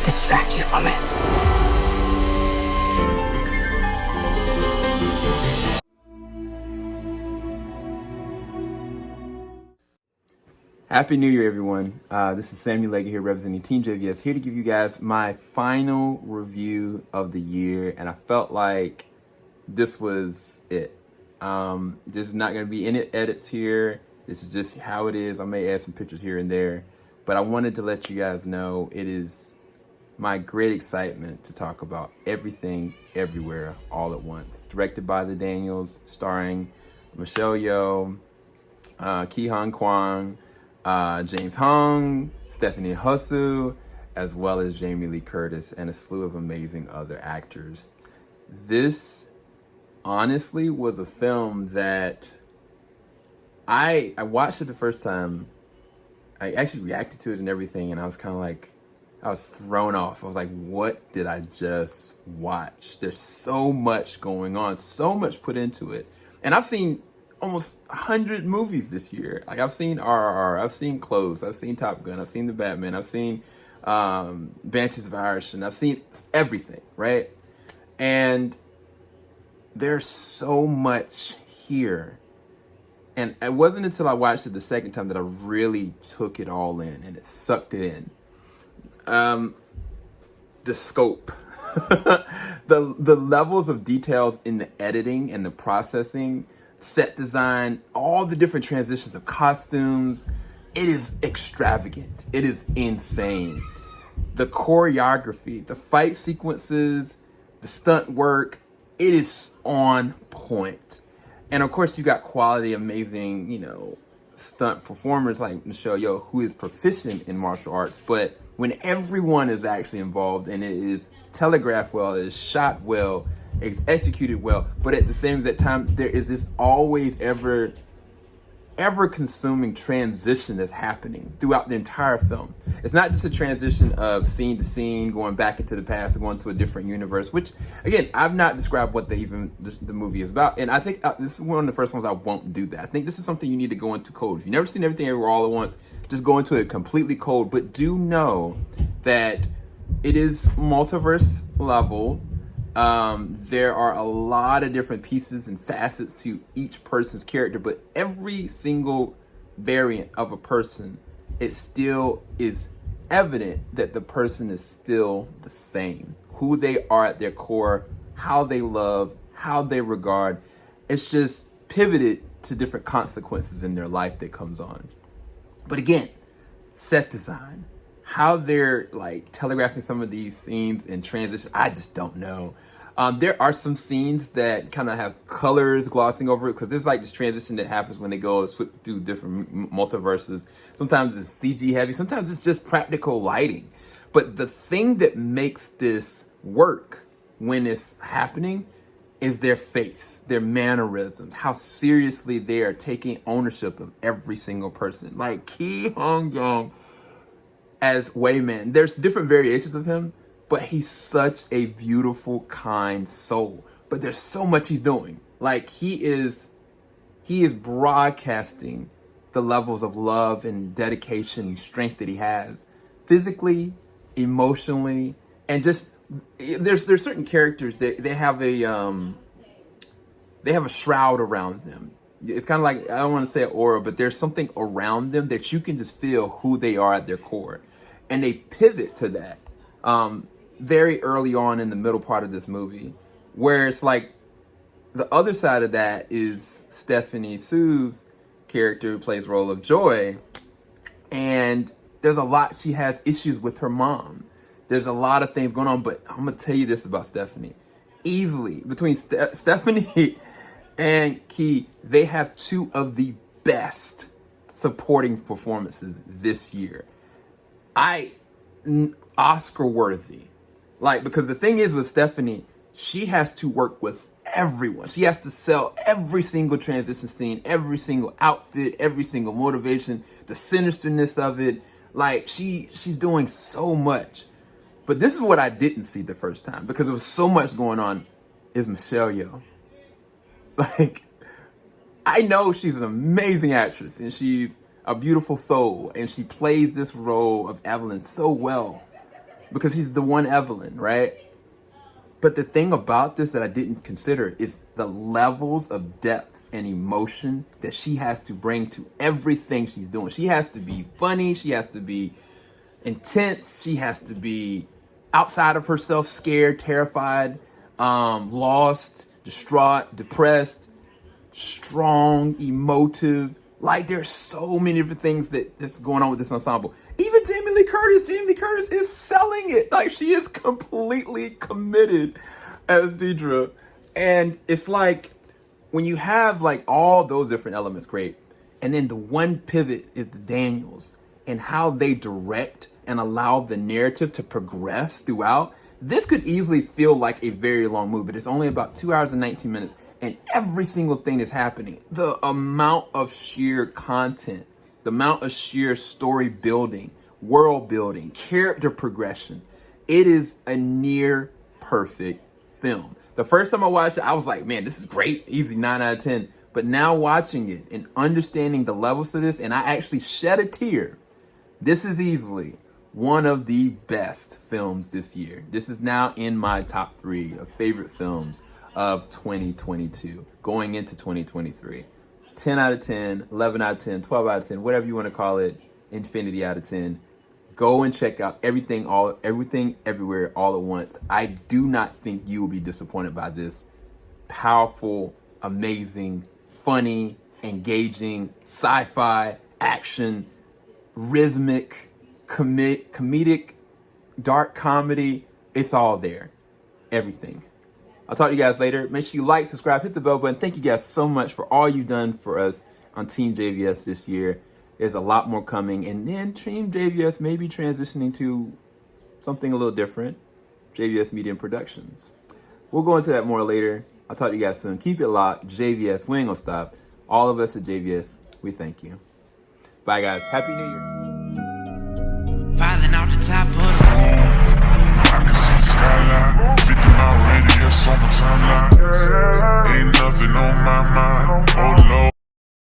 distract you from it. Happy New Year, everyone. This is Samuel Leggett here representing TeamJVS, here to give you guys my final review of the year. And I felt like this was it. There's not going to be any edits here. This is just how it is. I may add some pictures here and there. But I wanted to let you guys know it is my great excitement to talk about everything, everywhere, all at once. Directed by the Daniels, starring Michelle Yeoh, Kwan, James Hong, Stephanie Hsu, as well as Jamie Lee Curtis and a slew of amazing other actors. This honestly was a film that I watched it the first time. I actually reacted to it and everything, and I was kind of like, I was thrown off. I was like, what did I just watch? There's so much going on, so much put into it. And I've seen almost 100 movies this year. Like, I've seen RRR, I've seen Close, I've seen Top Gun, I've seen The Batman, I've seen Banshees of Inisherin, I've seen everything, right? And there's so much here. And it wasn't until I watched it the second time that I really took it all in and it sucked it in. The scope, the levels of details in the editing and the processing, set design, all the different transitions of costumes. It is extravagant. It is insane. The choreography, the fight sequences, the stunt work, it is on point. And of course, you got quality, amazing, stunt performers like Michelle Yeoh, who is proficient in martial arts. But when everyone is actually involved and it is telegraphed well, it is shot well, it's executed well, but at the same time, there is this always ever consuming transition that's happening throughout the entire film. It's not just a transition of scene to scene, going back into the past and going to a different universe, which again, I've not described what the movie is about. And I think this is one of the first ones I won't do that. I think this is something you need to go into cold. If you've never seen Everything Everywhere All at Once, just go into it completely cold, but do know that it is multiverse level. There are a lot of different pieces and facets to each person's character, but every single variant of a person, it still is evident that the person is still the same. Who they are at their core, how they love, how they regard. It's just pivoted to different consequences in their life that comes on. But again, set design, how they're like telegraphing some of these scenes and transition, I just don't know. There are some scenes that kind of have colors glossing over it because there's like this transition that happens when they go switch through different multiverses. Sometimes it's CG heavy, sometimes it's just practical lighting. But the thing that makes this work when it's happening is their face, their mannerisms, how seriously they are taking ownership of every single person. Like Ki Hong Young as Wayman, there's different variations of him, but he's such a beautiful, kind soul. But there's so much he's doing. Like he is broadcasting the levels of love and dedication and strength that he has physically, emotionally, and just there's certain characters that they have a shroud around them. It's kind of like, I don't want to say an aura, but there's something around them that you can just feel who they are at their core. And they pivot to that very early on in the middle part of this movie, where it's like the other side of that is Stephanie Hsu's character who plays the role of Joy. And there's a lot, she has issues with her mom. There's a lot of things going on, but I'm going to tell you this about Stephanie. Easily, between Stephanie and Ki, they have two of the best supporting performances this year. Oscar worthy. Like, because the thing is with Stephanie, she has to work with everyone. She has to sell every single transition scene, every single outfit, every single motivation, the sinisterness of it. Like, she's doing so much. But this is what I didn't see the first time, because there was so much going on, is Michelle Yeoh. Like, I know she's an amazing actress and she's a beautiful soul and she plays this role of Evelyn so well. because he's the one Evelyn, right? But the thing about this that I didn't consider is the levels of depth and emotion that she has to bring to everything she's doing. She has to be funny. She has to be intense. She has to be outside of herself, scared, terrified, lost, distraught, depressed, strong, emotive. Like, there's so many different things that's going on with this ensemble. Even Jamie Lee Curtis is selling it. Like, she is completely committed as Deidre. And it's like, when you have like all those different elements, great. And then the one pivot is the Daniels and how they direct and allow the narrative to progress throughout. This could easily feel like a very long movie, but it's only about 2 hours and 19 minutes, and every single thing is happening. The amount of sheer content, the amount of sheer story building, world building, character progression, it is a near perfect film. The first time I watched it, I was like, man, this is great, easy 9 out of 10. But now watching it and understanding the levels to this, and I actually shed a tear, this is easily one of the best films this year. This is now in my top 3 of favorite films of 2022, going into 2023. 10 out of 10, 11 out of 10, 12 out of 10, whatever you want to call it, infinity out of 10. Go and check out everything, everywhere, all at once. I do not think you will be disappointed by this. Powerful, amazing, funny, engaging, sci-fi, action, rhythmic, comedic, dark comedy. It's all there. Everything. I'll talk to you guys later. Make sure you like, subscribe, hit the bell button. Thank you guys so much for all you've done for us on TeamJVS this year. There's a lot more coming. And then TeamJVS may be transitioning to something a little different. JVS Media and Productions. We'll go into that more later. I'll talk to you guys soon. Keep it locked. JVS, we ain't gonna stop. All of us at JVS, we thank you. Bye guys. Happy New Year.